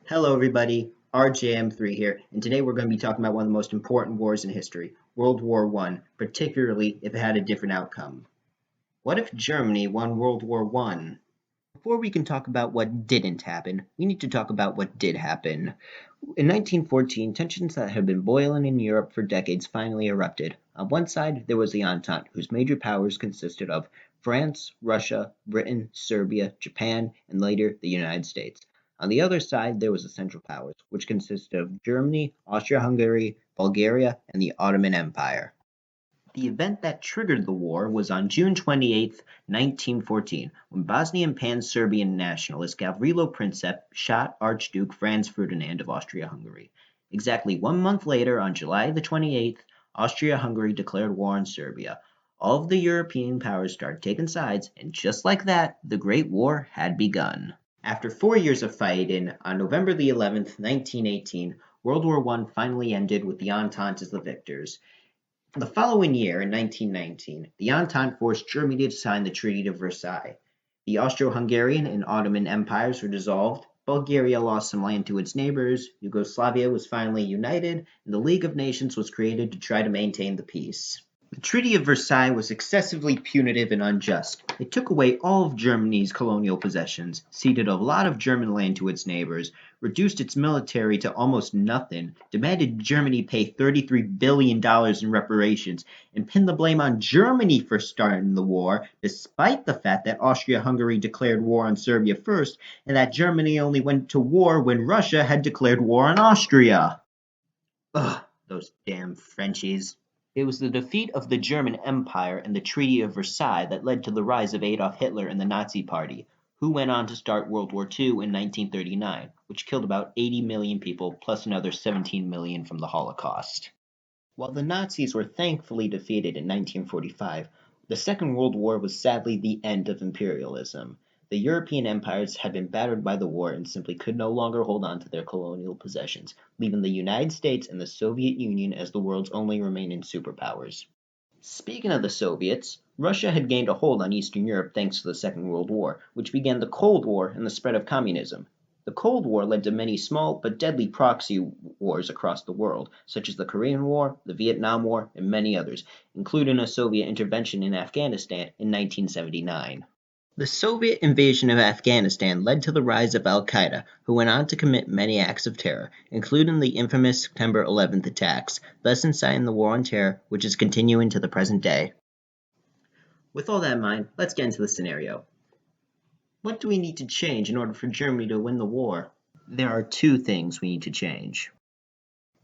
Hello, everybody. RJM3 here, and today we're going to be talking about one of the most important wars in history, World War I, particularly if it had a different outcome. What if Germany won World War I? Before we can talk about what didn't happen, we need to talk about what did happen. In 1914, tensions that had been boiling in Europe for decades finally erupted. On one side, there was the Entente, whose major powers consisted of France, Russia, Britain, Serbia, Japan, and later the United States. On the other side, there was the Central Powers, which consisted of Germany, Austria-Hungary, Bulgaria, and the Ottoman Empire. The event that triggered the war was on June 28, 1914, when Bosnian pan-Serbian nationalist Gavrilo Princip shot Archduke Franz Ferdinand of Austria-Hungary. Exactly 1 month later, on July the 28th, Austria-Hungary declared war on Serbia. All of the European powers started taking sides, and just like that, the Great War had begun. After 4 years of fighting, on November the 11th, 1918, World War I finally ended with the Entente as the victors. The following year, in 1919, the Entente forced Germany to sign the Treaty of Versailles. The Austro-Hungarian and Ottoman empires were dissolved, Bulgaria lost some land to its neighbors, Yugoslavia was finally united, and the League of Nations was created to try to maintain the peace. The Treaty of Versailles was excessively punitive and unjust. It took away all of Germany's colonial possessions, ceded a lot of German land to its neighbors, reduced its military to almost nothing, demanded Germany pay $33 billion in reparations, and pinned the blame on Germany for starting the war, despite the fact that Austria-Hungary declared war on Serbia first, and that Germany only went to war when Russia had declared war on Austria. Ugh, those damn Frenchies. It was the defeat of the German Empire and the Treaty of Versailles that led to the rise of Adolf Hitler and the Nazi Party, who went on to start World War II in 1939, which killed about 80 million people plus another 17 million from the Holocaust. While the Nazis were thankfully defeated in 1945, the Second World War was sadly the end of imperialism. The European empires had been battered by the war and simply could no longer hold on to their colonial possessions, leaving the United States and the Soviet Union as the world's only remaining superpowers. Speaking of the Soviets, Russia had gained a hold on Eastern Europe thanks to the Second World War, which began the Cold War and the spread of communism. The Cold War led to many small but deadly proxy wars across the world, such as the Korean War, the Vietnam War, and many others, including a Soviet intervention in Afghanistan in 1979. The Soviet invasion of Afghanistan led to the rise of al-Qaeda, who went on to commit many acts of terror, including the infamous September 11th attacks, thus inciting the War on Terror, which is continuing to the present day. With all that in mind, let's get into the scenario. What do we need to change in order for Germany to win the war? There are two things we need to change.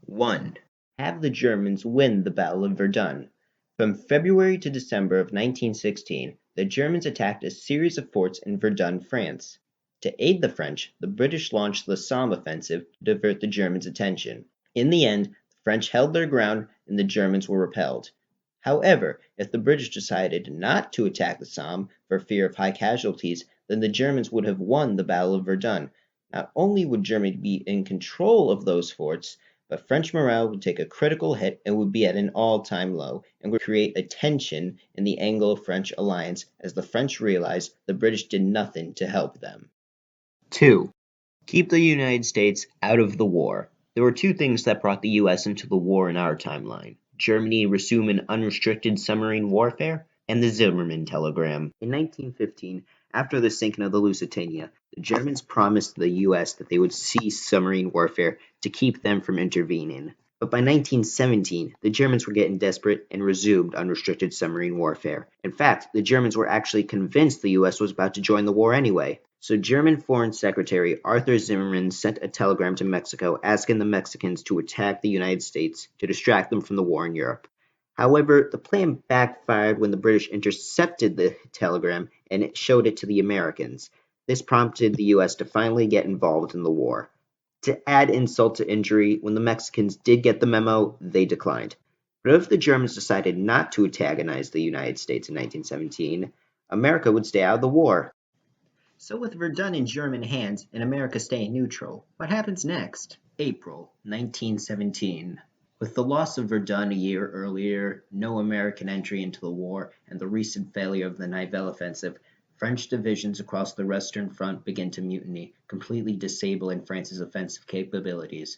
1. Have the Germans win the Battle of Verdun. From February to December of 1916, the Germans attacked a series of forts in Verdun, France. To aid the French, the British launched the Somme offensive to divert the Germans' attention. In the end, the French held their ground and the Germans were repelled. However, if the British decided not to attack the Somme for fear of high casualties, then the Germans would have won the Battle of Verdun. Not only would Germany be in control of those forts, but French morale would take a critical hit and would be at an all-time low, and would create a tension in the Anglo-French alliance as the French realized the British did nothing to help them. 2. Keep the United States out of the war. There were two things that brought the US into the war in our timeline: Germany resuming unrestricted submarine warfare, and the Zimmermann telegram. In 1915, after the sinking of the Lusitania, the Germans promised the US that they would cease submarine warfare to keep them from intervening. But by 1917, the Germans were getting desperate and resumed unrestricted submarine warfare. In fact, the Germans were actually convinced the US was about to join the war anyway. So German Foreign Secretary Arthur Zimmermann sent a telegram to Mexico asking the Mexicans to attack the United States to distract them from the war in Europe. However, the plan backfired when the British intercepted the telegram and it showed it to the Americans. This prompted the US to finally get involved in the war. To add insult to injury, when the Mexicans did get the memo, they declined. But if the Germans decided not to antagonize the United States in 1917, America would stay out of the war. So with Verdun in German hands and America staying neutral, what happens next? April 1917. With the loss of Verdun a year earlier, no American entry into the war, and the recent failure of the Nivelle offensive, French divisions across the Western Front began to mutiny, completely disabling France's offensive capabilities.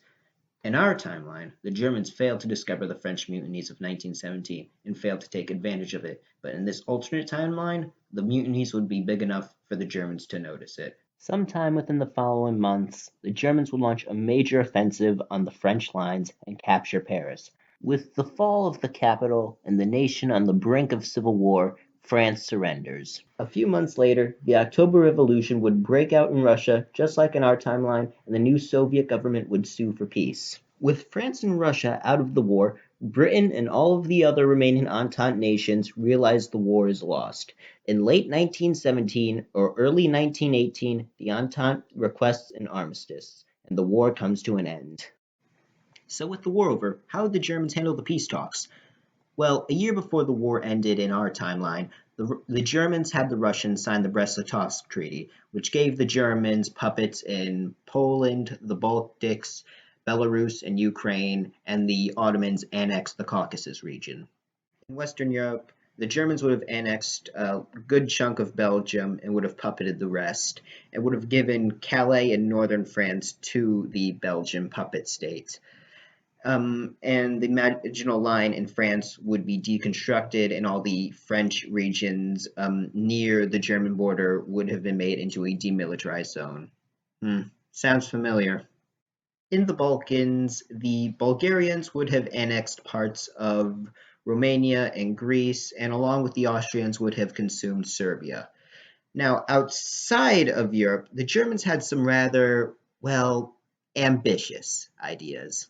In our timeline, the Germans failed to discover the French mutinies of 1917 and failed to take advantage of it, but in this alternate timeline, the mutinies would be big enough for the Germans to notice it. Sometime within the following months, the Germans would launch a major offensive on the French lines and capture Paris. With the fall of the capital and the nation on the brink of civil war, France surrenders. A few months later, the October Revolution would break out in Russia, just like in our timeline, and the new Soviet government would sue for peace. With France and Russia out of the war, Britain and all of the other remaining Entente nations realized the war is lost. In late 1917 or early 1918, the Entente requests an armistice, and the war comes to an end. So with the war over, how did the Germans handle the peace talks? Well, a year before the war ended in our timeline, the Germans had the Russians sign the Brest-Litovsk Treaty, which gave the Germans puppets in Poland, the Baltics, Belarus, and Ukraine, and the Ottomans annexed the Caucasus region. In Western Europe, the Germans would have annexed a good chunk of Belgium and would have puppeted the rest, and would have given Calais and northern France to the Belgian puppet states. And the Maginot Line in France would be deconstructed, and all the French regions near the German border would have been made into a demilitarized zone. Sounds familiar. In the Balkans, the Bulgarians would have annexed parts of Romania and Greece, and along with the Austrians would have consumed Serbia. Now, outside of Europe, the Germans had some rather, well, ambitious ideas.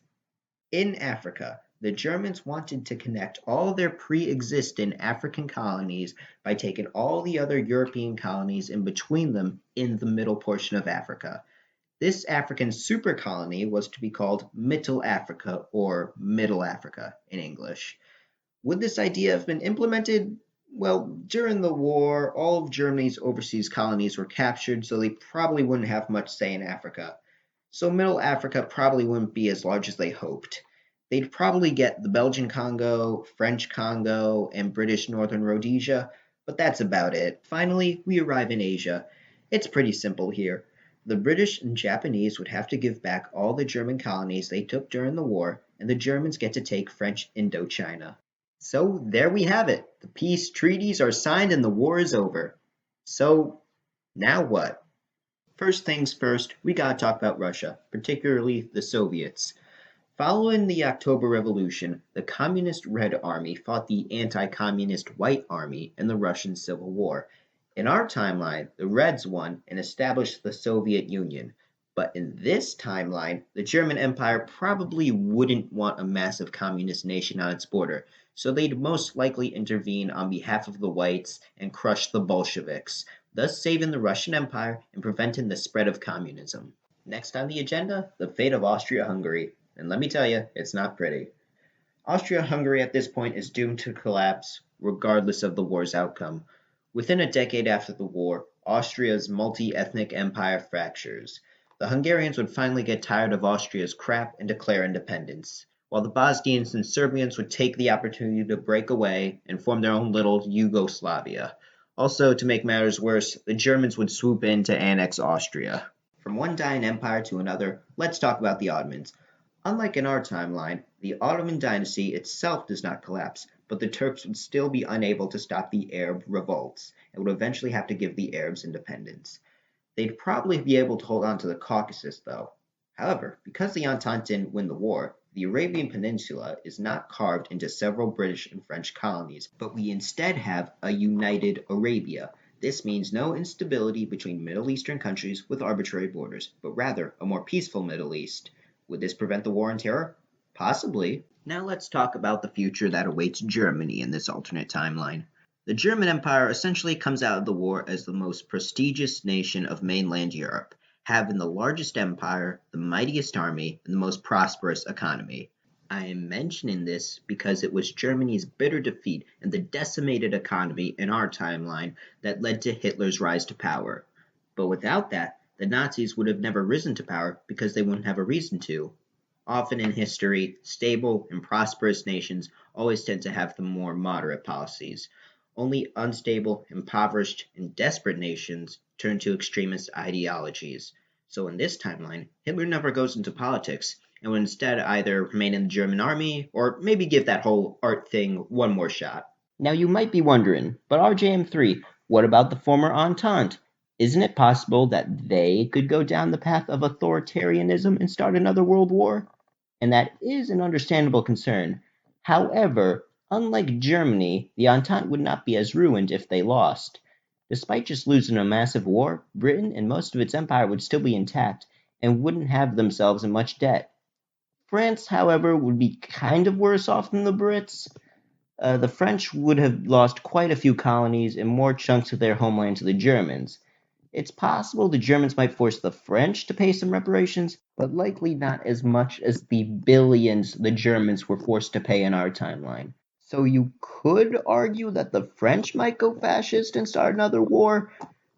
In Africa, the Germans wanted to connect all their pre-existing African colonies by taking all the other European colonies in between them in the middle portion of Africa. This African super colony was to be called Mittel Africa or Middle Africa in English. Would this idea have been implemented? Well, during the war, all of Germany's overseas colonies were captured, so they probably wouldn't have much say in Africa. So Middle Africa probably wouldn't be as large as they hoped. They'd probably get the Belgian Congo, French Congo, and British Northern Rhodesia, but that's about it. Finally, we arrive in Asia. It's pretty simple here. The British and Japanese would have to give back all the German colonies they took during the war, and the Germans get to take French Indochina. So there we have it. The peace treaties are signed and the war is over. So now what? First things first, we gotta talk about Russia, particularly the Soviets. Following the October Revolution, the Communist Red Army fought the anti-Communist White Army in the Russian Civil War. In our timeline, the Reds won and established the Soviet Union. But in this timeline, the German Empire probably wouldn't want a massive communist nation on its border, so they'd most likely intervene on behalf of the Whites and crush the Bolsheviks, thus saving the Russian Empire and preventing the spread of communism. Next on the agenda, the fate of Austria-Hungary. And let me tell you, it's not pretty. Austria-Hungary at this point is doomed to collapse, regardless of the war's outcome. Within a decade after the war, Austria's multi-ethnic empire fractures. The Hungarians would finally get tired of Austria's crap and declare independence, while the Bosnians and Serbians would take the opportunity to break away and form their own little Yugoslavia. Also, to make matters worse, the Germans would swoop in to annex Austria. From one dying empire to another, let's talk about the Ottomans. Unlike in our timeline, the Ottoman dynasty itself does not collapse, but the Turks would still be unable to stop the Arab revolts and would eventually have to give the Arabs independence. They'd probably be able to hold on to the Caucasus, though. However, because the Entente didn't win the war, the Arabian Peninsula is not carved into several British and French colonies, but we instead have a united Arabia. This means no instability between Middle Eastern countries with arbitrary borders, but rather a more peaceful Middle East. Would this prevent the war on terror? Possibly. Now let's talk about the future that awaits Germany in this alternate timeline. The German Empire essentially comes out of the war as the most prestigious nation of mainland Europe, having the largest empire, the mightiest army, and the most prosperous economy. I am mentioning this because it was Germany's bitter defeat and the decimated economy in our timeline that led to Hitler's rise to power. But without that, the Nazis would have never risen to power because they wouldn't have a reason to. Often in history, stable and prosperous nations always tend to have the more moderate policies. Only unstable, impoverished, and desperate nations turn to extremist ideologies. So in this timeline, Hitler never goes into politics and would instead either remain in the German army or maybe give that whole art thing one more shot. Now you might be wondering, but RJM3, what about the former Entente? Isn't it possible that they could go down the path of authoritarianism and start another world war? And that is an understandable concern. However, unlike Germany, the Entente would not be as ruined if they lost. Despite just losing a massive war, Britain and most of its empire would still be intact and wouldn't have themselves in much debt. France, however, would be kind of worse off than the Brits. The French would have lost quite a few colonies and more chunks of their homeland to the Germans. It's possible the Germans might force the French to pay some reparations, but likely not as much as the billions the Germans were forced to pay in our timeline. So you could argue that the French might go fascist and start another war,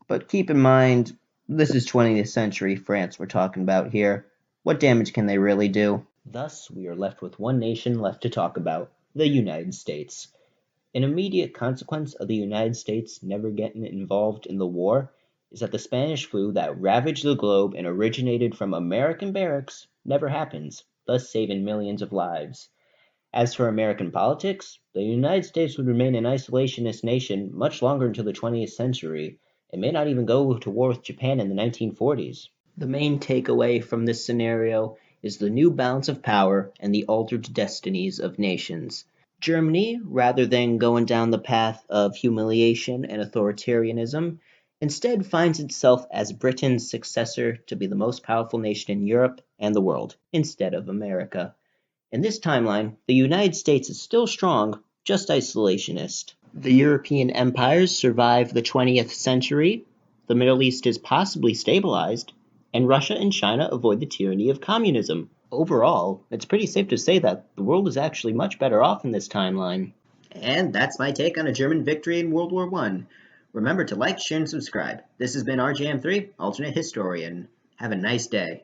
but keep in mind, this is 20th century France we're talking about here. What damage can they really do? Thus, we are left with one nation left to talk about, the United States. An immediate consequence of the United States never getting involved in the war is that the Spanish flu that ravaged the globe and originated from American barracks never happens, thus saving millions of lives. As for American politics, the United States would remain an isolationist nation much longer into the 20th century, and may not even go to war with Japan in the 1940s. The main takeaway from this scenario is the new balance of power and the altered destinies of nations. Germany, rather than going down the path of humiliation and authoritarianism, instead finds itself as Britain's successor to be the most powerful nation in Europe and the world, instead of America. In this timeline, the United States is still strong, just isolationist. The European empires survive the 20th century, the Middle East is possibly stabilized, and Russia and China avoid the tyranny of communism. Overall, it's pretty safe to say that the world is actually much better off in this timeline. And that's my take on a German victory in World War I. Remember to like, share, and subscribe. This has been RJM3, Alternate Historian. Have a nice day.